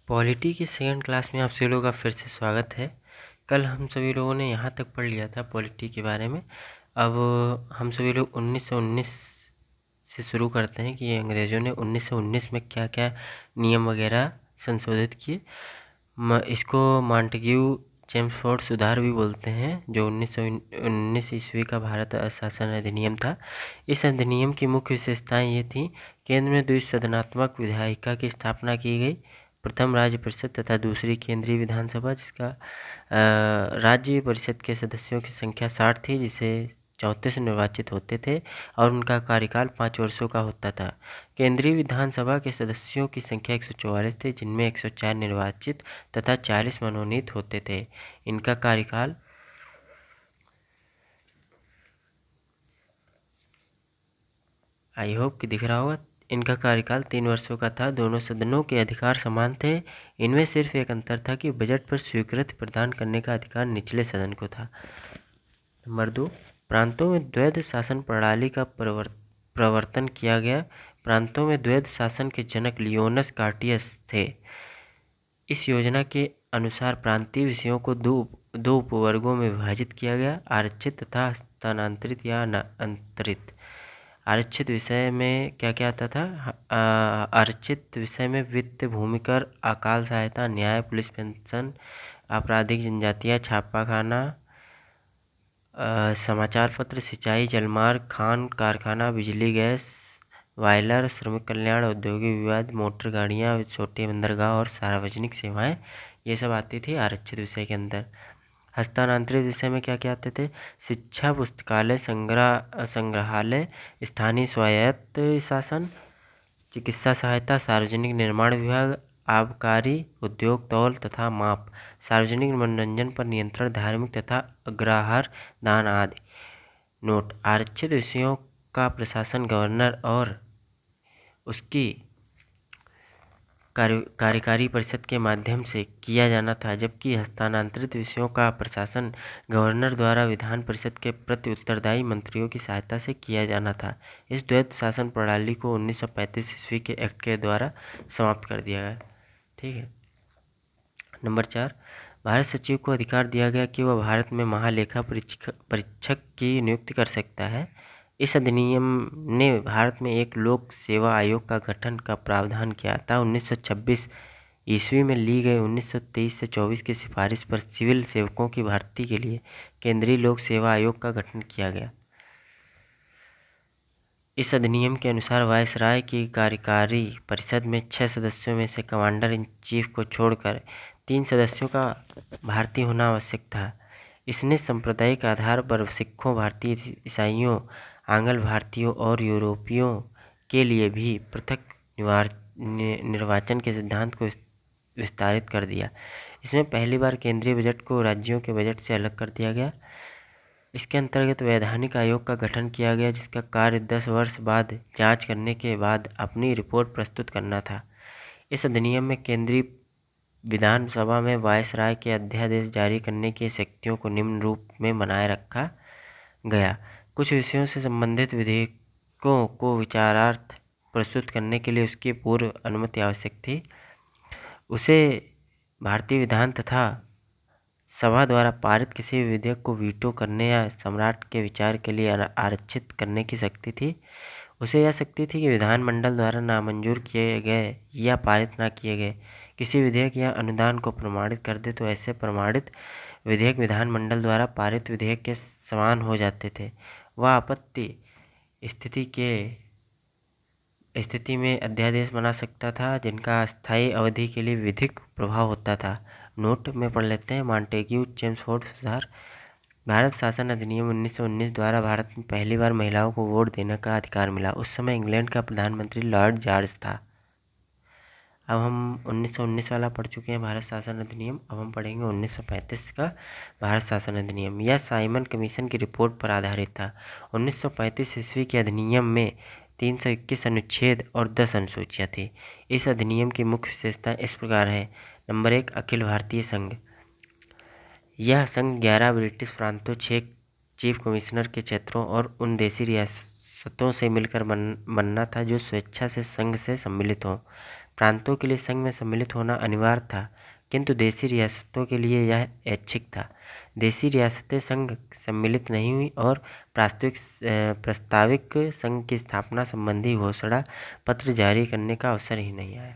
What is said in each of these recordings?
Polity की second class में आप सभी लोगों का फिर से स्वागत है। कल हम सभी लोगों ने यहाँ तक पढ़ लिया था पॉलिटी के बारे में। अब हम सभी लोग 1919 से शुरू करते हैं कि अंग्रेज़ों ने 1919 में क्या क्या नियम वगैरह संशोधित किए। इसको मॉन्टेग्यू चेम्सफोर्ड सुधार भी बोलते हैं, जो 1919 ईस्वी का भारत शासन अधिनियम था। इस अधिनियम की मुख्य विशेषताएं ये थीं। केंद्र में द्विसदनात्मक विधायिका की स्थापना की गई। प्रथम राज्य परिषद तथा दूसरी केंद्रीय विधानसभा, जिसका राज्य परिषद के सदस्यों की संख्या 60 थी, जिसे 34 निर्वाचित होते थे और उनका कार्यकाल 5 वर्षों का होता था। केंद्रीय विधानसभा के सदस्यों की संख्या 144 थी, जिनमें 104 निर्वाचित तथा 40 मनोनीत होते थे। इनका कार्यकाल आई होप कि दिख रहा होगा। इनका कार्यकाल 3 वर्षों का था। दोनों सदनों के अधिकार समान थे। इनमें सिर्फ एक अंतर था कि बजट पर स्वीकृति प्रदान करने का अधिकार निचले सदन को था। नंबर 2, प्रांतों में द्वैध शासन प्रणाली का प्रवर्तन किया गया। प्रांतों में द्वैध शासन के जनक लियोनस कार्टियस थे। इस योजना के अनुसार प्रांतीय विषयों को दो उपवर्गों में विभाजित किया गया: आरक्षित तथा हस्तांतरित या अंतरित। आरक्षित विषय में क्या क्या आता था? आरक्षित विषय में वित्त, भूमिकर, अकाल सहायता, न्याय, पुलिस, पेंशन, आपराधिक जनजातियाँ, छापाखाना, समाचार पत्र, सिंचाई, जलमार्ग, खान कारखाना, बिजली, गैस, बॉयलर, श्रमिक कल्याण, औद्योगिक विवाद, मोटर गाड़ियाँ, छोटे बंदरगाह और सार्वजनिक सेवाएं, ये सब आती थी आरक्षित विषय के अंदर। हस्तांतरित विषय में क्या क्या आते थे? शिक्षा, पुस्तकालय, संग्रहालय, स्थानीय स्वायत्त शासन, चिकित्सा सहायता, सार्वजनिक निर्माण विभाग, आबकारी, उद्योग, तौल तथा माप, सार्वजनिक मनोरंजन पर नियंत्रण, धार्मिक तथा अग्रहार दान आदि। नोट: आरक्षित विषयों का प्रशासन गवर्नर और उसकी कार्यकारी परिषद के माध्यम से किया जाना था, जबकि हस्तांतरित विषयों का प्रशासन गवर्नर द्वारा विधान परिषद के प्रति उत्तरदायी मंत्रियों की सहायता से किया जाना था। इस द्वैध शासन प्रणाली को 1935 ईस्वी के एक्ट के द्वारा समाप्त कर दिया गया। ठीक है। नंबर 4, भारत सचिव को अधिकार दिया गया कि वह भारत में महालेखा परीक्षक की नियुक्ति कर सकता है। इस अधिनियम ने भारत में एक लोक सेवा आयोग का गठन का प्रावधान किया था। 1926 ईस्वी में ली गई 1923 से 24 की सिफारिश पर सिविल सेवकों की भर्ती के लिए केंद्रीय लोक सेवा आयोग का गठन किया गया। इस अधिनियम के अनुसार वायसराय की कार्यकारी परिषद में 6 सदस्यों में से कमांडर इन चीफ को छोड़कर 3 सदस्यों का भारतीय होना आवश्यक था। इसने सांप्रदायिक आधार पर सिखों, भारतीय ईसाइयों, आंग्ल भारतीयों और यूरोपियों के लिए भी पृथक निर्वाचन के सिद्धांत को विस्तारित कर दिया। इसमें पहली बार केंद्रीय बजट को राज्यों के बजट से अलग कर दिया गया। इसके अंतर्गत वैधानिक आयोग का गठन किया गया, जिसका कार्य 10 वर्ष बाद जांच करने के बाद अपनी रिपोर्ट प्रस्तुत करना था। इस अधिनियम में केंद्रीय विधानसभा में वायसराय के अध्यादेश जारी करने की शक्तियों को निम्न रूप में बनाए रखा गया: कुछ विषयों से संबंधित विधेयकों को विचारार्थ प्रस्तुत करने के लिए उसकी पूर्व अनुमति आवश्यक थी। उसे भारतीय विधान तथा सभा द्वारा पारित किसी भी विधेयक को वीटो करने या सम्राट के विचार के लिए आरक्षित करने की शक्ति थी। उसे यह शक्ति थी कि विधानमंडल द्वारा नामंजूर किए गए या पारित न किए गए किसी विधेयक या अनुदान को प्रमाणित कर दे तो ऐसे प्रमाणित विधेयक विधानमंडल द्वारा पारित विधेयक के समान हो जाते थे। वह आपत्ति स्थिति में अध्यादेश बना सकता था जिनका अस्थायी अवधि के लिए विधिक प्रभाव होता था। नोट में पढ़ लेते हैं। मॉन्टेग्यू चेम्सफोर्ड सुधार। भारत शासन अधिनियम 1919 द्वारा भारत में पहली बार महिलाओं को वोट देने का अधिकार मिला। उस समय इंग्लैंड का प्रधानमंत्री लॉर्ड जॉर्ज था। अब हम 1919 वाला पढ़ चुके हैं भारत शासन अधिनियम। अब हम पढ़ेंगे 1935 का भारत शासन अधिनियम। यह साइमन कमीशन की रिपोर्ट पर आधारित था। 1935 ईस्वी के अधिनियम में 321 अनुच्छेद और 10 अनुसूचियाँ थी। इस अधिनियम की मुख्य विशेषताएं इस प्रकार है। नंबर 1, अखिल भारतीय संघ। यह संघ 11 ब्रिटिश प्रांतों, 6 चीफ कमिश्नर के क्षेत्रों और उन देशी रियासतों से मिलकर बनना था जो स्वेच्छा से संघ से सम्मिलित हों। प्रांतों के लिए संघ में सम्मिलित होना अनिवार्य था, किंतु देशी रियासतों के लिए यह ऐच्छिक था। देशी रियासतें संघ सम्मिलित नहीं हुई और प्रस्ताविक संघ की स्थापना संबंधी घोषणा पत्र जारी करने का अवसर ही नहीं आया।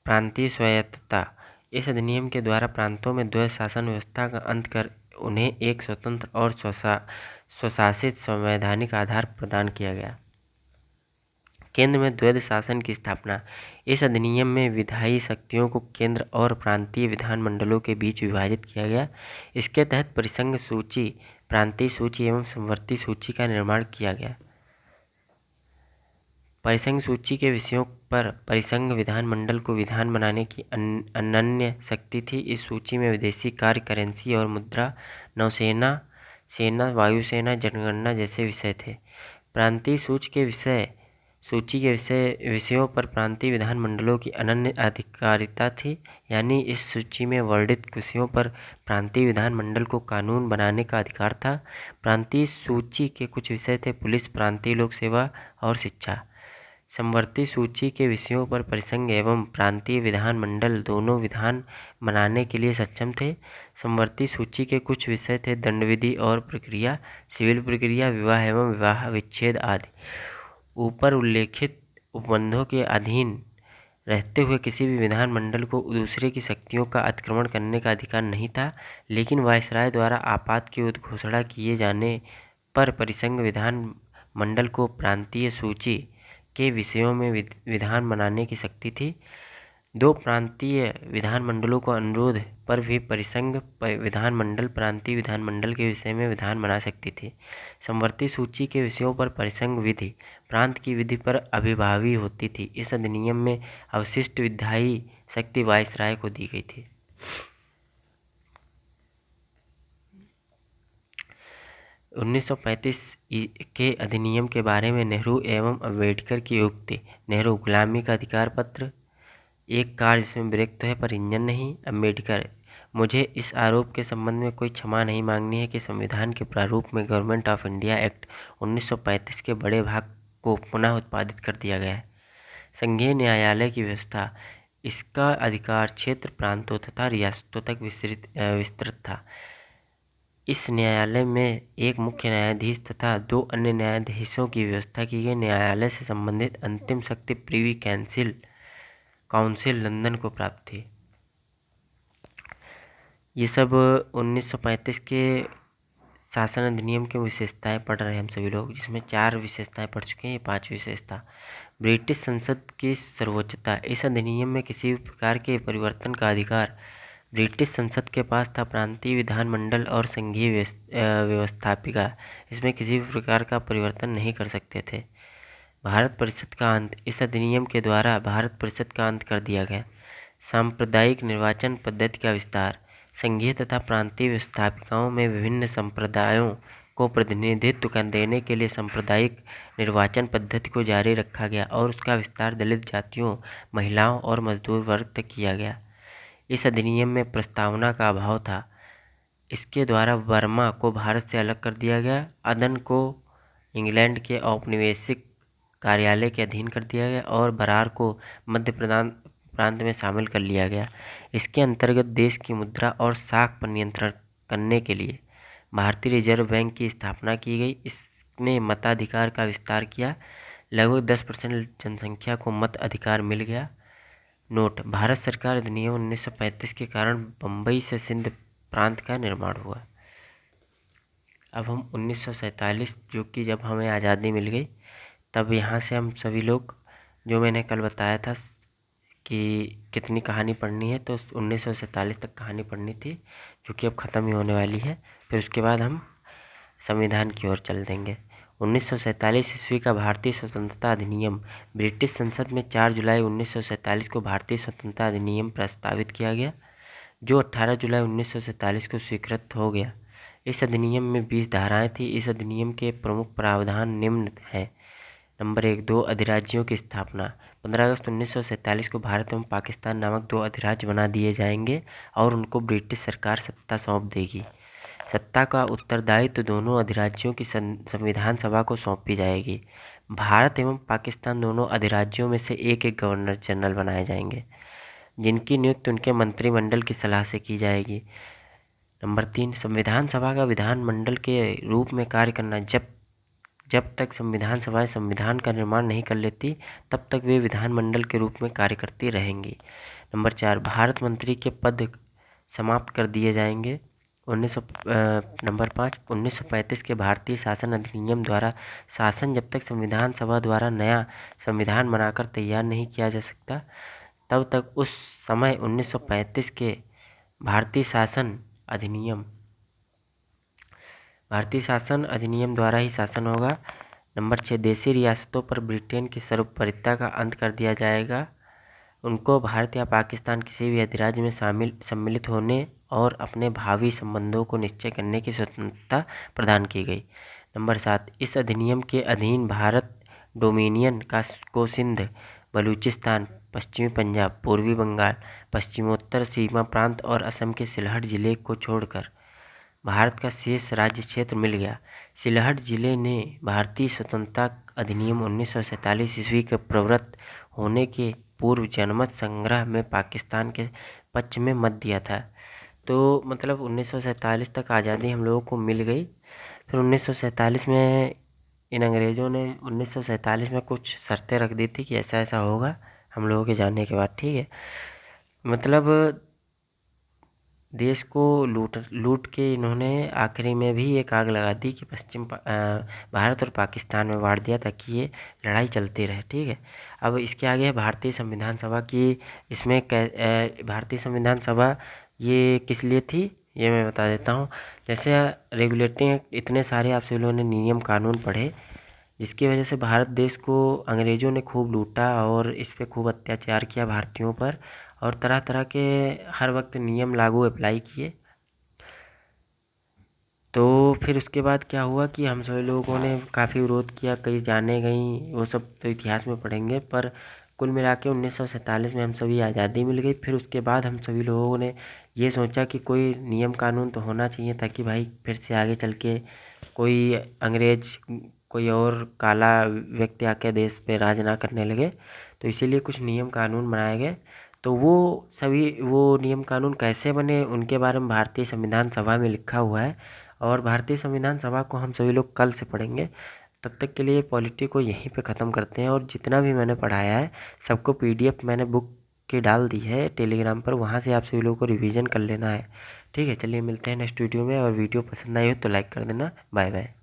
प्रांतीय स्वायत्तता। इस अधिनियम के द्वारा प्रांतों में द्वैध शासन व्यवस्था का अंत कर उन्हें एक स्वतंत्र और स्वशासित संवैधानिक आधार प्रदान किया गया। केंद्र में द्वैध शासन की स्थापना। इस अधिनियम में विधायी शक्तियों को केंद्र और प्रांतीय विधानमंडलों के बीच विभाजित किया गया। इसके तहत परिसंघ सूची, प्रांतीय सूची एवं समवर्ती सूची का निर्माण किया गया। परिसंघ सूची के विषयों पर परिसंघ विधानमंडल को विधान बनाने की अनन्य शक्ति थी। इस सूची में विदेशी कार्य, करेंसी और मुद्रा, नौसेना, सेना, वायुसेना, जनगणना जैसे विषय थे। प्रांतीय सूची के विषयों पर प्रांतीय विधानमंडलों की अनन्य अधिकारिता थी, यानी इस सूची में वर्णित विषयों पर प्रांतीय विधानमंडल को कानून बनाने का अधिकार था। प्रांतीय सूची के कुछ विषय थे पुलिस, प्रांतीय लोक सेवा और शिक्षा। समवर्ती सूची के विषयों पर परिसंघ एवं प्रांतीय विधानमंडल दोनों विधान बनाने के लिए सक्षम थे। समवर्ती सूची के कुछ विषय थे दंडविधि और प्रक्रिया, सिविल प्रक्रिया, विवाह एवं विवाह विच्छेद आदि। ऊपर उल्लेखित उपबंधों के अधीन रहते हुए किसी भी विधानमंडल को दूसरे की शक्तियों का अतिक्रमण करने का अधिकार नहीं था, लेकिन वायसराय द्वारा आपात की घोषणा किए जाने पर परिसंघ विधानमंडल को प्रांतीय सूची के विषयों में विधान बनाने की शक्ति थी। दो प्रांतीय विधानमंडलों को अनुरोध पर भी परिसंघ विधानमंडल प्रांतीय विधानमंडल के विषय में विधान बना सकती थी। समवर्ती सूची के विषयों पर परिसंघ विधि प्रांत की विधि पर अभिभावी होती थी। इस अधिनियम में अवशिष्ट विधायी शक्ति वायसराय को दी गई थी। 1935 के अधिनियम के बारे में नेहरू एवं अम्बेडकर की उक्ति। नेहरू, गुलामी का अधिकार पत्र एक कार जिसमें ब्रेक तो है पर इंजन नहीं। अम्बेडकर, मुझे इस आरोप के संबंध में कोई क्षमा नहीं मांगनी है कि संविधान के प्रारूप में गवर्नमेंट ऑफ इंडिया एक्ट 1935 के बड़े भाग को पुनः उत्पादित कर दिया गया है। संघीय न्यायालय की व्यवस्था। इसका अधिकार क्षेत्र प्रांतों तथा रियासतों तक विस्तृत था। इस न्यायालय में एक मुख्य न्यायाधीश तथा 2 अन्य न्यायाधीशों की व्यवस्था की गई। न्यायालय से संबंधित अंतिम शक्ति प्रिवी काउंसिल लंदन को प्राप्त थी। ये सब 1935 के शासन अधिनियम की विशेषताएं पढ़ रहे हैं हम सभी लोग, जिसमें 4 विशेषताएं पढ़ चुके हैं। ये 5वीं विशेषता, ब्रिटिश संसद की सर्वोच्चता। इस अधिनियम में किसी भी प्रकार के परिवर्तन का अधिकार ब्रिटिश संसद के पास था। प्रांतीय विधानमंडल और संघीय व्यवस्थापिका इसमें किसी भी प्रकार का परिवर्तन नहीं कर सकते थे। भारत परिषद का अंत। इस अधिनियम के द्वारा भारत परिषद का अंत कर दिया गया। सांप्रदायिक निर्वाचन पद्धति का विस्तार। संघीय तथा प्रांतीय व्यवस्थापिकाओं में विभिन्न संप्रदायों को प्रतिनिधित्व देने के लिए सांप्रदायिक निर्वाचन पद्धति को जारी रखा गया और उसका विस्तार दलित जातियों, महिलाओं और मजदूर वर्ग तक किया गया। इस अधिनियम में प्रस्तावना का अभाव था। इसके द्वारा बर्मा को भारत से अलग कर दिया गया। अदन को इंग्लैंड के औपनिवेशिक कार्यालय के अधीन कर दिया गया और बरार को मध्य प्रांत में शामिल कर लिया गया। इसके अंतर्गत देश की मुद्रा और साख पर नियंत्रण करने के लिए भारतीय रिजर्व बैंक की स्थापना की गई। इसने मताधिकार का विस्तार किया। लगभग 10% जनसंख्या को मत अधिकार मिल गया। नोट: भारत सरकार अधिनियम 1935 के कारण बम्बई से सिंध प्रांत का निर्माण हुआ। अब हम 1947, जो कि जब हमें आज़ादी मिल गई, तब यहाँ से हम सभी लोग, जो मैंने कल बताया था कि कितनी कहानी पढ़नी है, तो 1947 तक कहानी पढ़नी थी, जो कि अब ख़त्म ही होने वाली है। फिर उसके बाद हम संविधान की ओर चल देंगे। 1947 ईस्वी का भारतीय स्वतंत्रता अधिनियम। ब्रिटिश संसद में 4 जुलाई 1947 को भारतीय स्वतंत्रता अधिनियम प्रस्तावित किया गया, जो 18 जुलाई 1947 को स्वीकृत हो गया। इस अधिनियम में 20 धाराएं थी। इस अधिनियम के प्रमुख प्रावधान निम्न हैं। नंबर 1, 2 अधिराज्यों की स्थापना। 15 अगस्त 1947 को भारत एवं पाकिस्तान नामक 2 अधिराज्य बना दिए जाएंगे और उनको ब्रिटिश सरकार सत्ता सौंप देगी। सत्ता का उत्तरदायित्व दोनों अधिराज्यों की संविधान सभा को सौंपी जाएगी। भारत एवं पाकिस्तान दोनों अधिराज्यों में से एक एक गवर्नर जनरल बनाए जाएंगे, जिनकी नियुक्ति उनके मंत्रिमंडल की सलाह से की जाएगी। नंबर 3, संविधान सभा का विधानमंडल के रूप में कार्य करना। जब तक संविधान सभाएं संविधान का निर्माण नहीं कर लेती, तब तक वे विधानमंडल के रूप में कार्य करती रहेंगी। नंबर 4, भारत मंत्री के पद समाप्त कर दिए जाएंगे। नंबर 5, 1935 के भारतीय शासन अधिनियम द्वारा शासन जब तक संविधान सभा द्वारा नया संविधान बनाकर तैयार नहीं किया जा सकता, तब तक उस समय 1935 के भारतीय शासन अधिनियम द्वारा ही शासन होगा। नंबर 6, देशी रियासतों पर ब्रिटेन की सर्वोपरिता का अंत कर दिया जाएगा। उनको भारत या पाकिस्तान किसी भी अधिराज्य में सम्मिलित होने और अपने भावी संबंधों को निश्चय करने की स्वतंत्रता प्रदान की गई। नंबर 7, इस अधिनियम के अधीन भारत डोमिनियन को सिंध, बलूचिस्तान, पश्चिमी पंजाब, पूर्वी बंगाल, पश्चिमोत्तर सीमा प्रांत और असम के सिलहट जिले को छोड़कर भारत का शेष राज्य क्षेत्र मिल गया। सिलहट जिले ने भारतीय स्वतंत्रता अधिनियम 1947 ईस्वी के प्रवृत्त होने के पूर्व जनमत संग्रह में पाकिस्तान के पक्ष में मत दिया था। तो मतलब 1947 तक आज़ादी हम लोगों को मिल गई। फिर 1947 में इन अंग्रेज़ों ने 1947 में कुछ शर्तें रख दी थी कि ऐसा ऐसा होगा हम लोगों के जाने के बाद, ठीक है। मतलब देश को लूट के इन्होंने आखिरी में भी एक आग लगा दी कि भारत और पाकिस्तान में बांट दिया, ताकि ये लड़ाई चलती रहे, ठीक है। अब इसके आगे है भारतीय संविधान सभा की। इसमें भारतीय संविधान सभा ये किस लिए थी, ये मैं बता देता हूँ। जैसे रेगुलेटिंग इतने सारे आप सभी लोगों ने नियम कानून पढ़े, जिसकी वजह से भारत देश को अंग्रेज़ों ने खूब लूटा और इस पर खूब अत्याचार किया भारतीयों पर, और तरह तरह के हर वक्त नियम लागू अप्लाई किए। तो फिर उसके बाद क्या हुआ कि हम सभी लोगों ने काफ़ी विरोध किया, कई जाने गई, वो सब तो इतिहास में पढ़ेंगे। पर कुल मिला के 1947 में हम सभी आज़ादी मिल गई। फिर उसके बाद हम सभी लोगों ने ये सोचा कि कोई नियम कानून तो होना चाहिए, ताकि भाई फिर से आगे चल के कोई अंग्रेज कोई और काला व्यक्ति आके देश पे राज ना करने लगे। तो इसीलिए कुछ नियम कानून बनाए गए। तो वो नियम कानून कैसे बने, उनके बारे में भारतीय संविधान सभा में लिखा हुआ है, और भारतीय संविधान सभा को हम सभी लोग कल से पढ़ेंगे। तब तक के लिए पॉलिटी को यहीं पे ख़त्म करते हैं। और जितना भी मैंने पढ़ाया है सबको PDF मैंने बुक की डाल दी है टेलीग्राम पर, वहाँ से आप सभी लोगों को रिवीजन कर लेना है, ठीक है। चलिए मिलते हैं नेक्स्ट वीडियो में, और वीडियो पसंद आई हो तो लाइक कर देना। Bye bye.